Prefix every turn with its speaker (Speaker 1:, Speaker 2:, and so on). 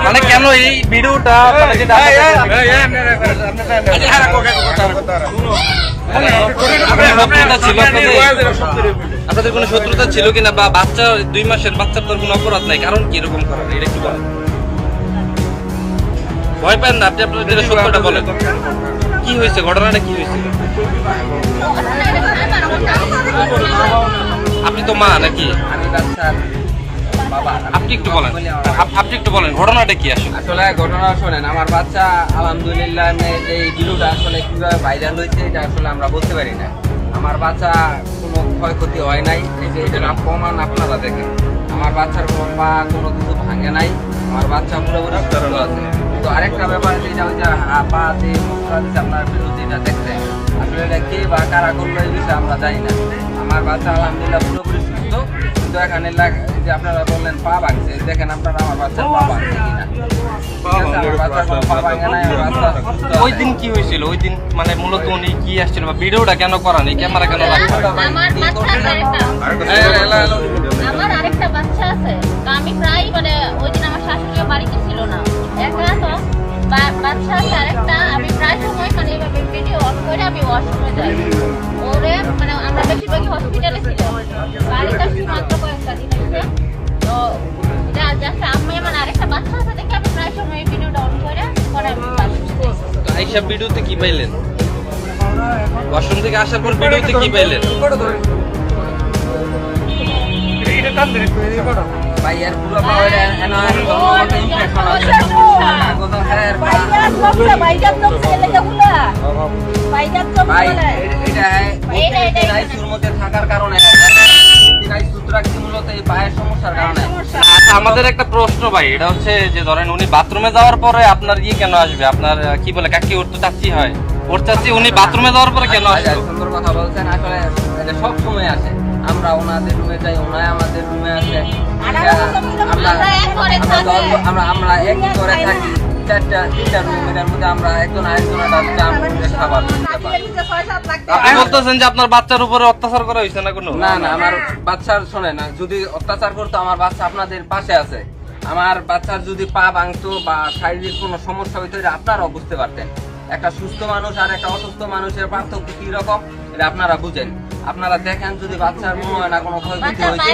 Speaker 1: মানে কেন এই ভিডিওটা আপনাদের কোনো শত্রুতা ছিল কিনা, বা বাচ্চা 2 মাসের বাচ্চার তোর কোনো অপরাধ নাই, কারণ কি এরকম করার, এটা একটু বলেন। ভয় পান না আপনি, আপনার যেটা সত্যটা বলেন, কি হয়েছে, ঘটনাটা কি হয়েছে? আপনি তো মা নাকি?
Speaker 2: আমি বাচ্চার বাবা।
Speaker 1: আপনি একটু বলেন, আপনি একটু বলেন ঘটনাটা কি আসলে?
Speaker 2: আসলে ঘটনা শোনেন, আমার বাচ্চা আলহামদুলিল্লাহ যে এই ভিডিওটা আসলে কিভাবে ভাইরাল হয়েছে এটা আসলে আমরা বলতে পারি না। আমার বাচ্চা কোনো ক্ষয়ক্ষতি হয় নাই, এই যে এটা প্রমাণ আপনারা দেখেন। আমার বাচ্চার কোনো পা কোনো কিছু ভাঙে নাই, আমার বাচ্চা পুরোপুরি সুস্থ আছে। তো আরেকটা ব্যাপার যেটা হচ্ছে পা যে মুখটা দিচ্ছে আপনার বিরোধীটা দেখতে, আসলে এটা কে বা কারা করলো এই বিষয়ে আমরা জানি না। আমার বাচ্চা আলহামদুলিল্লাহ পুরোপুরি সুস্থ, কিন্তু এখানে যে আপনারা বললেন পা ভাঙছে, দেখেন আপনারা আমার বাচ্চার পা ভাঙছে কিনা।
Speaker 1: ওই দিন কি হয়েছিল? ওই দিন মানে মূলত উনি কি আসছিল, বা ভিডিওটা কেন করা নেই, ক্যামেরা কেন রাখা?
Speaker 3: আমার আরেকটা বাচ্চা আছে, তো আমি প্রায় মানে ওই দিন আমার শাশুড়িও বাড়িতে ছিল না, একা তো বাচ্চা আছে আরেকটা, আমি প্রায় সময় মানে এইভাবে ভিডিও অন করে আমি ওয়াশরুমে যাই। ওরে মানে আমরা বেশিরভাগই হসপিটালে ছিলাম, বাড়িতে মাত্র কয়েকটা দিন হয়েছে। তো জাস্ট আমি আমার আরেকটা বাচ্চা আছে দেখে আমি প্রায় সময় ভিডিওটা অন করে পরে আমি
Speaker 1: এইসব ভিডিওতে কি পাইলেন? ওয়াশরুম থেকে আসার পর ভিডিওতে কি পাইলেন?
Speaker 2: ভাইয়ার পুরো পাওয়ার ইনফেকশন আছে। ভাই এটা আইসিইউর মধ্যে থাকার কারণে মূলত এই পায়ের সমস্যার কারণে।
Speaker 1: আচ্ছা, আমাদের একটা প্রশ্ন ভাই, এটা হচ্ছে যে ধরেন উনি বাথরুমে যাওয়ার পরে আপনার কেন আসবে, আপনার কি বলে কাকি, ওর তো চাচি হয়, ওর চাচি উনি বাথরুমে যাওয়ার পরে কেন আসবে?
Speaker 2: সুন্দর কথা বলছেন, আসলে এটা সব সময় আসে, আমরা ওনাদের রুমে যাই, ওনারা আমাদের রুমে আসে, আমরা একই করে থাকি, 3টা রুমের মধ্যে আমরা একজন আরেকজনের খাবার।
Speaker 1: আপনি বলতেছেন যে আপনার বাচ্চার উপরে অত্যাচার করা হয়েছে না? কোনো
Speaker 2: না, আমার বাচ্চার শোনে না, যদি অত্যাচার করতো আমার বাচ্চা আপনাদের পাশে আছে, আমার বাচ্চার যদি পা ভাঙতো বা শারীরিক কোনো সমস্যা হইতো এটা আপনারাও বুঝতে পারতেন। একটা সুস্থ মানুষ আর একটা অসুস্থ মানুষের পার্থক্য কি রকম এটা আপনারা বুঝেন। আপনারা দেখেন, যদি বাচ্চার মনে হয় না কোনো ক্ষয়ক্ষতি হয়েছে।